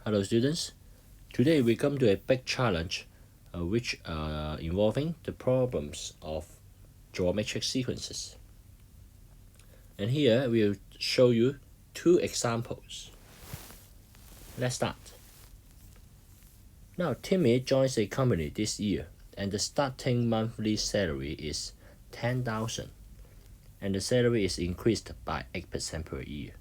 Hello students, today we come to a big challenge which involving the problems of geometric sequences. And here we'll show you two examples. Let's start. Now Timmy joins a company this year and the starting monthly salary is 10,000 and the salary is increased by 8% per year.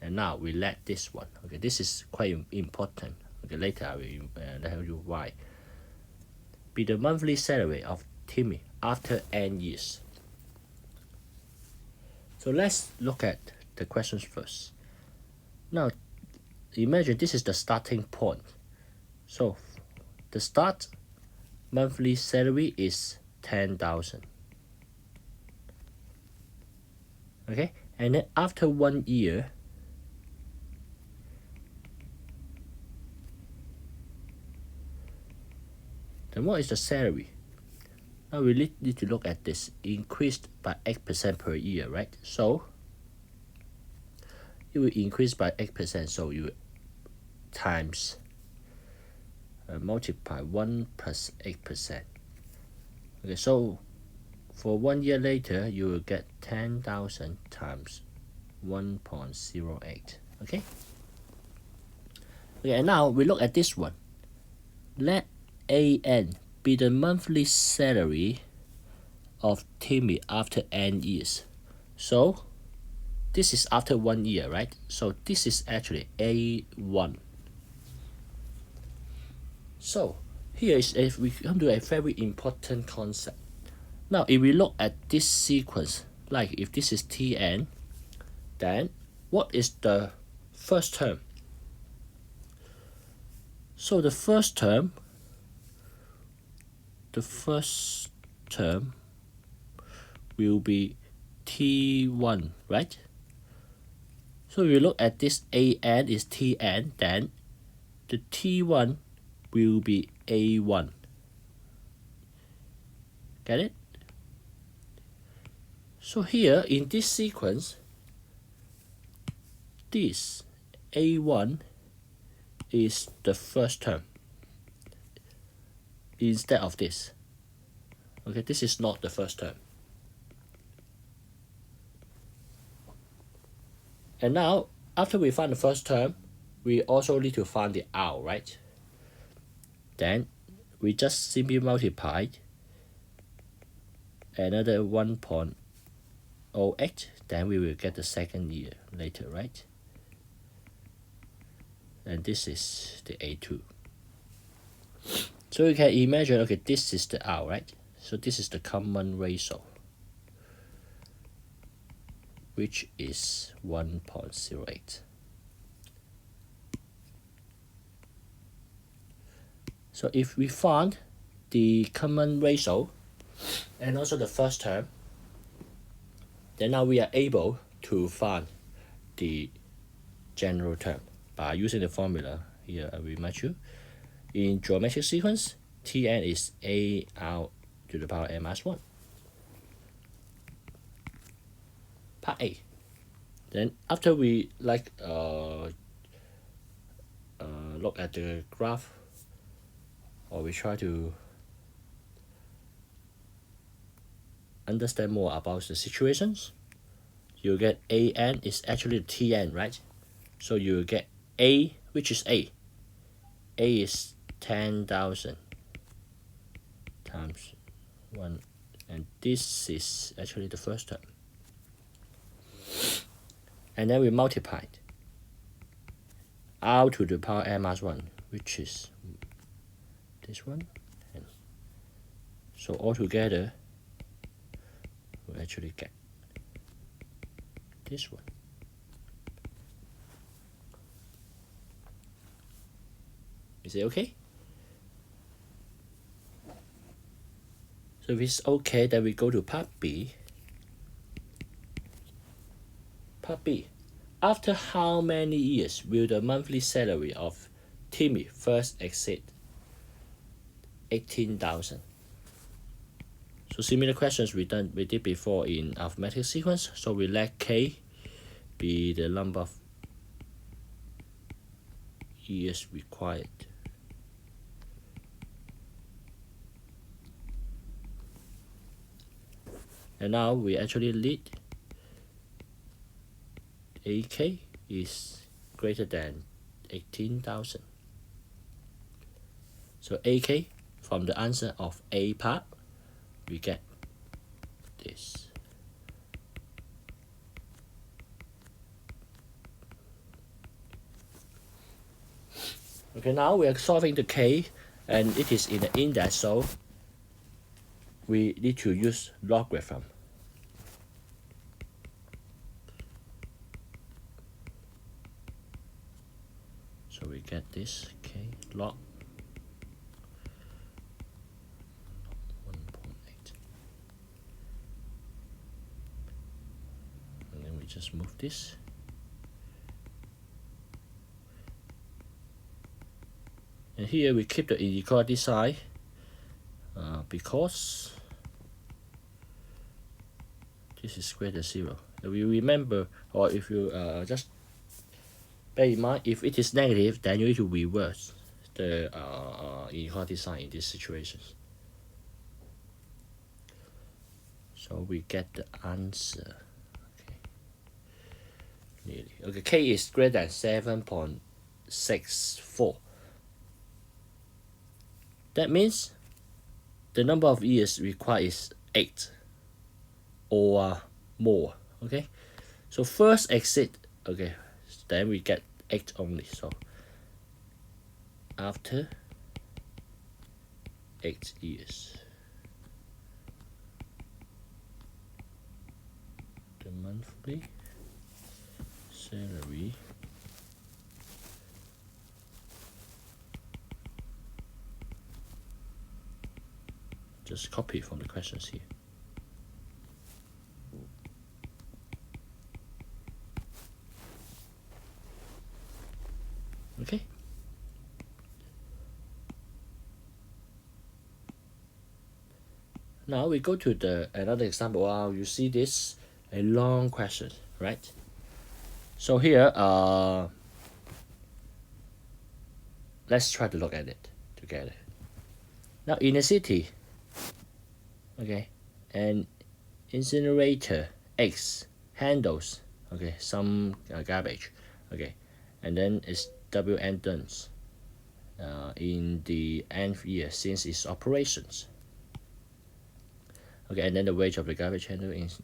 And now we let this one. Okay, this is quite important. Okay, later I will tell you why. Be the monthly salary of Timmy after n years. So let's look at the questions first. Now imagine this is the starting point. So the start monthly salary is 10,000. Okay, and then after 1 year, then what is the salary? Now we need to look at this, increased by 8% per year, right? So it will increase by 8%, so you times multiply 1 plus 8%. Okay, so for 1 year later, you will get 10,000 times 1.08. Okay, and now we look at this one. Let AN be the monthly salary of Timmy after n years. So this is after 1 year, right? So this is actually A1. So here is if we come to a very important concept. Now if we look at this sequence, like if this is Tn, then what is the first term? So the first term will be T1, right? So if you look at this AN is Tn, then the T1 will be A1. Get it? So here in this sequence, this A1 is the first term instead of this. Okay, this is not the first term. And now, after we find the first term, we also need to find the R, right? Then we just simply multiply another 1.08, then we will get the second year later, right? And this is the A2. So you can imagine, okay, this is the R, right? So this is the common ratio, which is 1.08. So if we find the common ratio and also the first term, then now we are able to find the general term by using the formula here I remind you. In geometric sequence, Tn is AR to the power n minus 1. Part A. Then after we look at the graph, or we try to understand more about the situations, you get AN is actually Tn, right? So you get A, which is A. A is 10,000 times 1, and this is actually the first term. And then we multiplied R to the power n minus 1, which is this one. And so altogether, we actually get this one. Is it okay? So if it's okay, then we go to part B. Part B. After how many years will the monthly salary of Timmy first exceed 18,000? So similar questions we did before in arithmetic sequence. So we let K be the number of years required. And now we actually need AK is greater than 18,000. So AK from the answer of A part, we get this. Okay, now we are solving the K and it is in the index, so we need to use logarithm. So we get this K log 1.8. And then we just move this. And here we keep the inequality sign because this is greater than 0. If you remember, or if you just bear in mind, if it is negative, then you need to reverse the inequality sign in these situations. So we get the answer. Okay. Nearly. Okay, K is greater than 7.64. That means the number of years required is 8 or more. Okay, so first exit. Okay, then we get 8 only. So after 8 years, the monthly salary just copy from the questions here. Okay. Now we go to the another example. Wow, you see this a long question, right? So here, let's try to look at it together. Now in a city, okay, an incinerator X handles, okay, some garbage, okay, and then it's WN tons in the nth year since its operations. Okay, and then the weight of the garbage handle is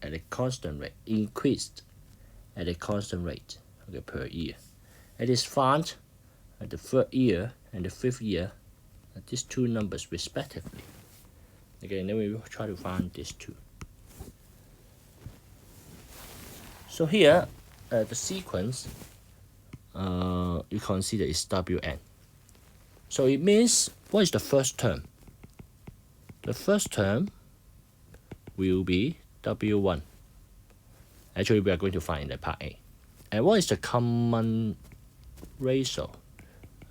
at a constant rate, increased at a constant rate, okay, per year. It is found at the 3rd year and the 5th year, these two numbers respectively. Okay, and then we will try to find these two. So here, the sequence you consider is WN. So it means, what is the first term? The first term will be W1. Actually, we are going to find in the part A. And what is the common ratio?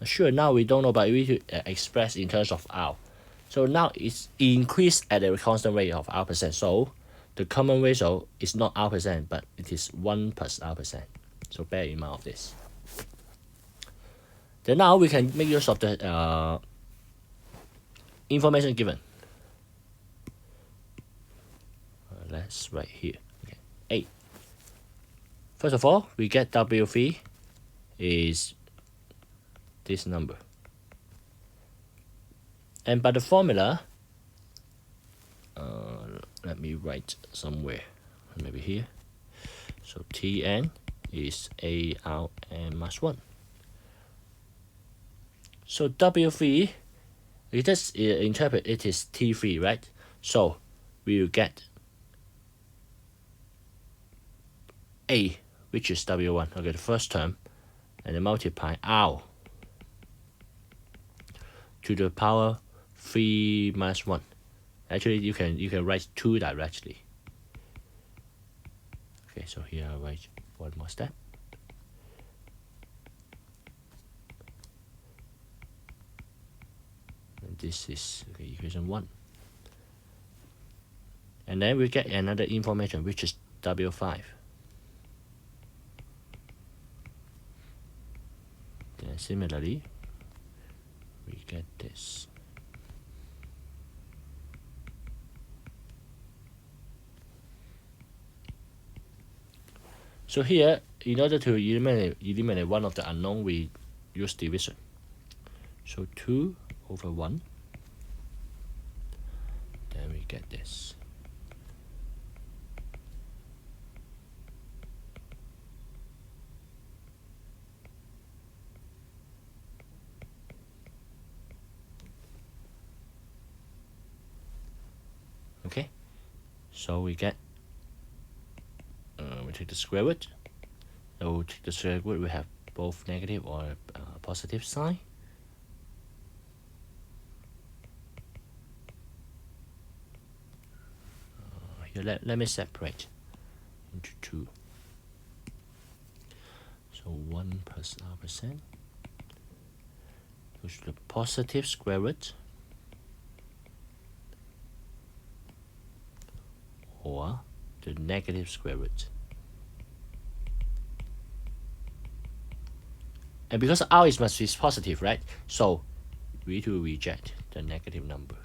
Sure, now we don't know, but we need to express in terms of R. So now it's increased at a constant rate of R%. So the common ratio is not R%, but it is 1 plus R%. So bear in mind of this. Then now we can make use of the information given. Let's write here. Okay. A. First of all, we get W3 is this number. And by the formula, let me write somewhere, maybe here. So Tn is ARn minus 1. So W3, we just interpret it is T3, right? So we will get A, which is W1, okay, the first term, and then multiply R to the power 3 minus 1. Actually, you can write 2 directly. Okay, so here I write one more step. And this is equation 1. And then we get another information, which is W5. Then And similarly, we get this. So here, in order to eliminate one of the unknown, we use division. So 2 over 1, then we get this. Okay, so we get, we take the square root. So we take the square root, we have both negative or positive sign. Here, let me separate into 2. So 1 plus r% goes to the positive square root, or the negative square root. And because r must be positive, right? So we need to reject the negative number.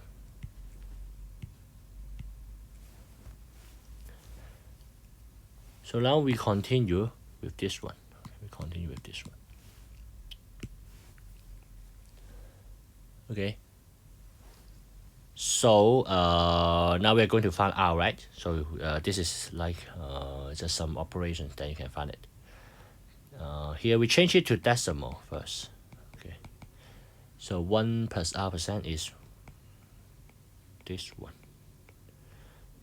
So now we continue with this one. Okay. So now we're going to find r, right? So this is like just some operations, then you can find it. Here we change it to decimal first. Okay. So 1 plus r% is this one.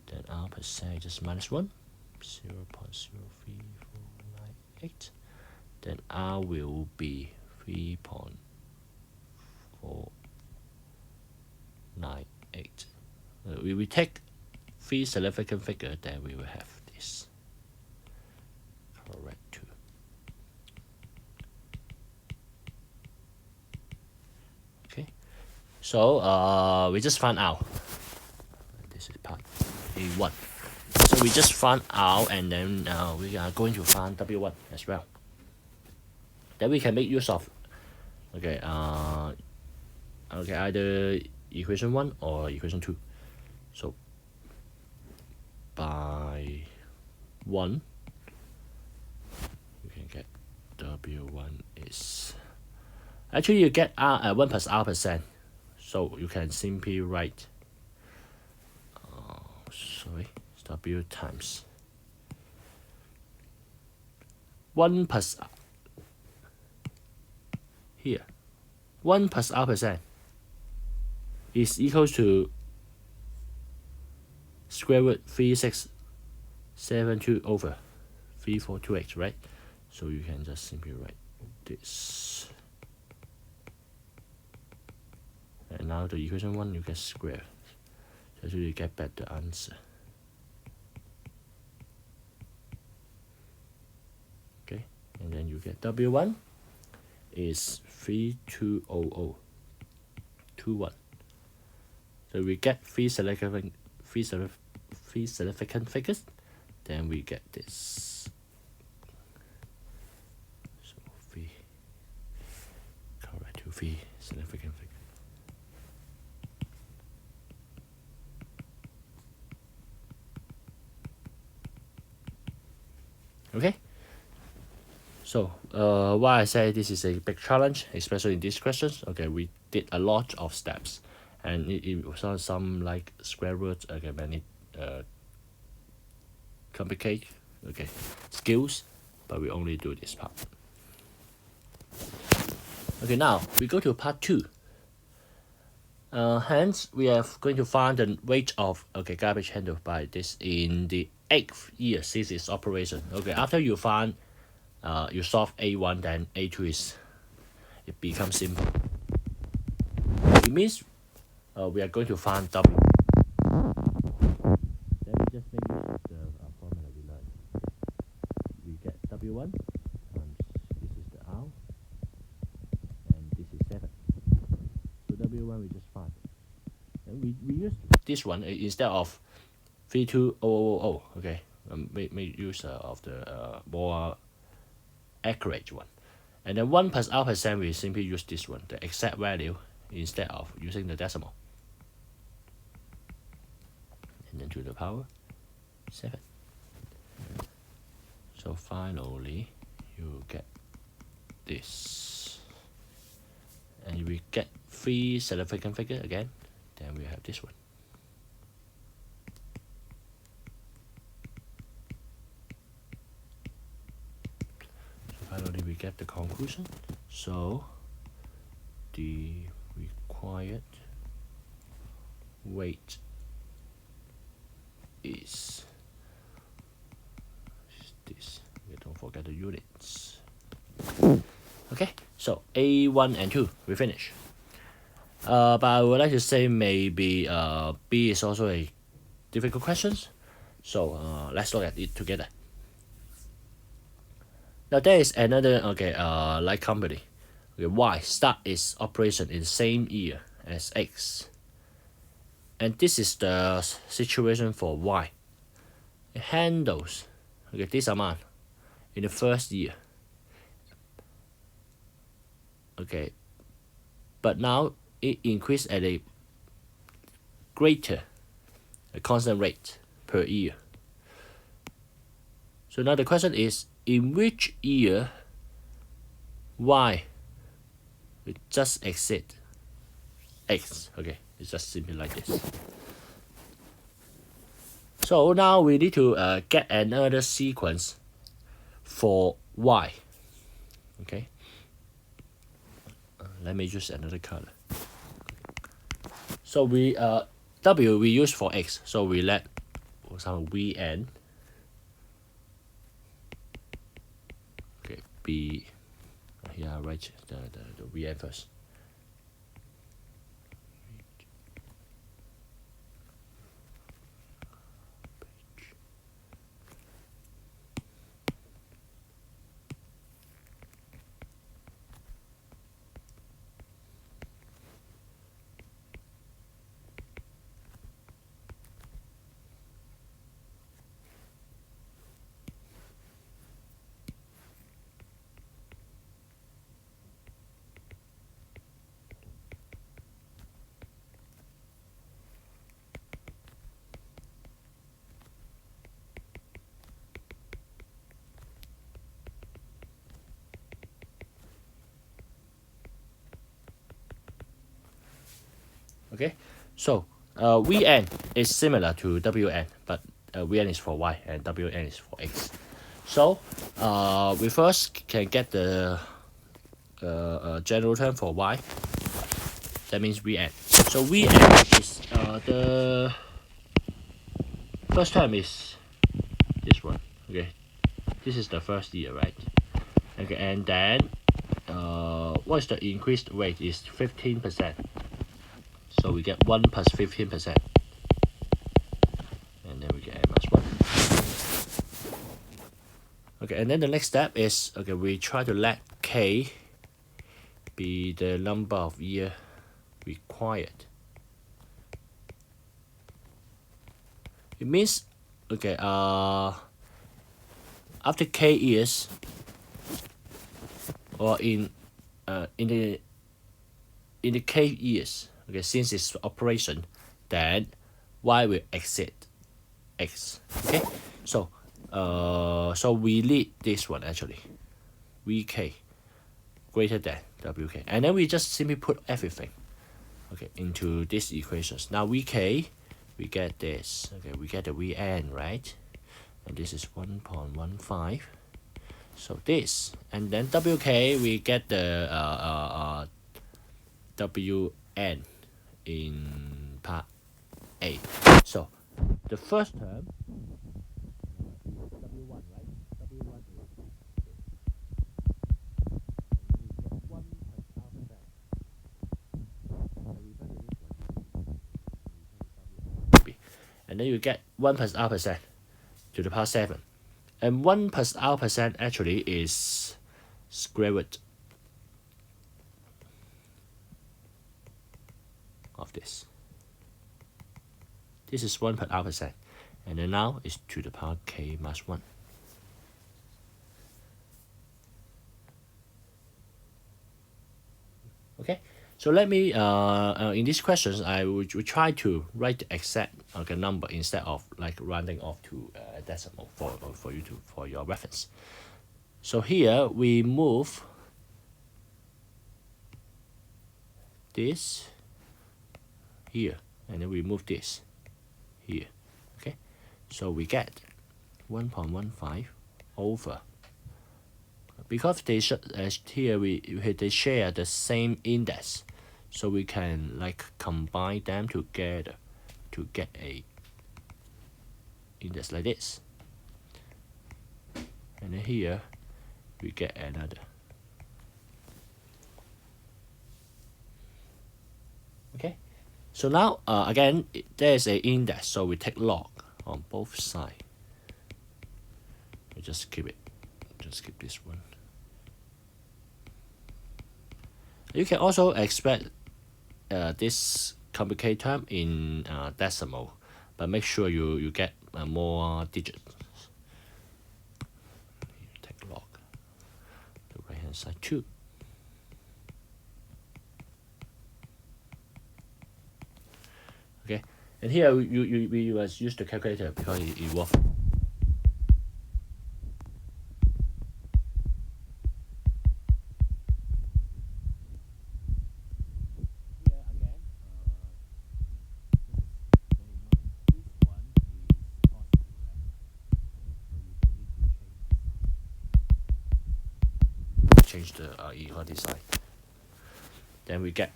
Then r% is just minus 1, 0.03498. Then r will be 3.498. We take 3 significant figures, then we will have this. Correct too. Okay, so we just found out. This is part A1. So we just found out, and then we are going to find W1 as well. Then we can make use of, okay, either equation 1 or equation 2. So by 1, you can get W1 is, actually you get 1 plus r%. So you can simply write, it's W times 1 plus, here, 1 plus r% is equals to square root 3672 over 3428, right? So you can just simply write this. And now the equation 1 you get square. So you get back the answer. Okay, and then you get W1 is 32021. So we get 3 significant figures, then we get this. So 3 significant figures. Okay, so why I say this is a big challenge, especially in these questions. Okay, we did a lot of steps, and it was some like square roots, okay, many complicated, okay, skills, but we only do this part. Okay, now we go to part 2. Hence we are going to find the weight of, okay, garbage handled by this in the 8th year thesis operation. Okay, after you find you solve A1, then A2 it becomes simple. It means we are going to find W. Let me just make use of the formula we learned. We get W1 times, this is the R, and this is 7. So W1 we just find. And we use this one instead of 32000. Okay, make use of the more accurate one. And then 1 plus r percent, we simply use this one, the exact value, instead of using the decimal. And then to the power 7. So finally, you get this. And if we get 3 significant figure again, then we have this one. So finally, we get the conclusion. So the required weight is this. Okay, don't forget the units. Okay, so A1 and 2, we finish. But I would like to say maybe B is also a difficult question. So let's look at it together. Now there is another like company. Okay, Y start its operation in the same year as X. And this is the situation for Y. It handles this amount in the first year. Okay, but now it increased at a greater constant rate per year. So now the question is, in which year Y will just exceed X? Okay, it's just simply like this. So now we need to get another sequence for Y. Okay, let me use another color. So we W we use for X, so we let, for example, Vn be here, right, the Vn first. Okay, so Vn is similar to Wn, but Vn is for Y and Wn is for X. So we first can get the general term for Y. That means Vn. So Vn is the first term is this one. Okay, this is the first year, right? Okay, and then what's the increased rate is 15%. So we get 1 plus 15%. And then we get n minus 1. Okay, and then the next step is, okay, we try to let k be the number of year required. It means, okay, after k years, or in the k years, okay, since it's operation, then Y will exceed X. Okay, so so we need this one actually, Vk greater than Wk, and then we just simply put everything, okay, into these equations. Now Vk, we get this, okay, we get the Vn, right, and this is 1.15. So this, and then Wk, we get the Wn in part A. So the first term W1, right? W1 is and then you get 1 plus r percent to the power 7. And 1 plus r percent actually is square root of this. This is 1 per r percent. And then now it's to the power k minus 1. Okay, so let me in these questions I will try to write the exact number instead of like rounding off to a decimal for you to for your reference. So here we move this here, and then we move this here. Okay, so we get 1.15 over, because they here they share the same index, so we can like combine them together to get a index like this, and then here we get another. Okay, so now again there is a index, so we take log on both sides. We just keep this one. You can also expect this complicated term in decimal, but make sure you get more digits. Take log the right hand side 2. Okay, and here we use the calculator because it works. Change the equality sign. Then we get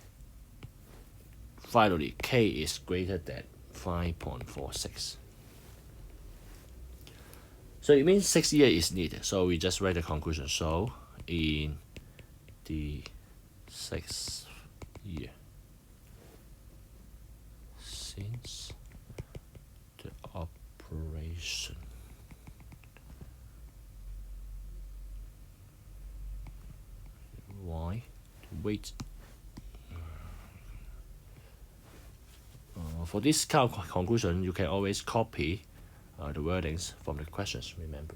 finally k is greater than 5.46. So it means 6 years is needed. So we just write the conclusion. So in the 6th year, since the operation y wait for this kind of conclusion, you can always copy the wordings from the questions, remember.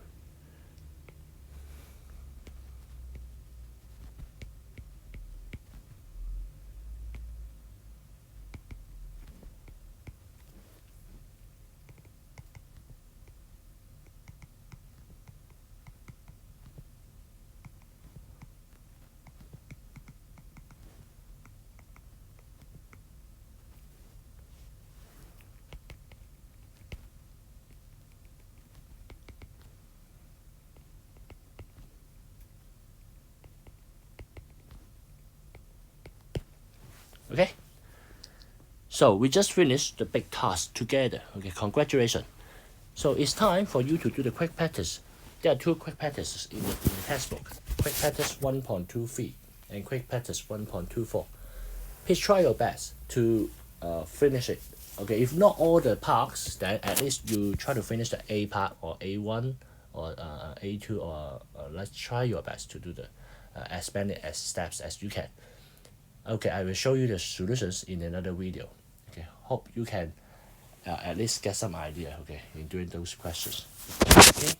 Okay, so we just finished the big task together. Okay, congratulations. So it's time for you to do the quick practice. There are 2 quick practices in the textbook: quick practice 1.2B and quick practice 1.24. Please try your best to finish it. Okay, if not all the parts, then at least you try to finish the A part or A1 or A2, or let's try your best to do the as many as steps as you can. Okay, I will show you the solutions in another video. Okay, hope you can at least get some idea, okay, in doing those questions. Okay.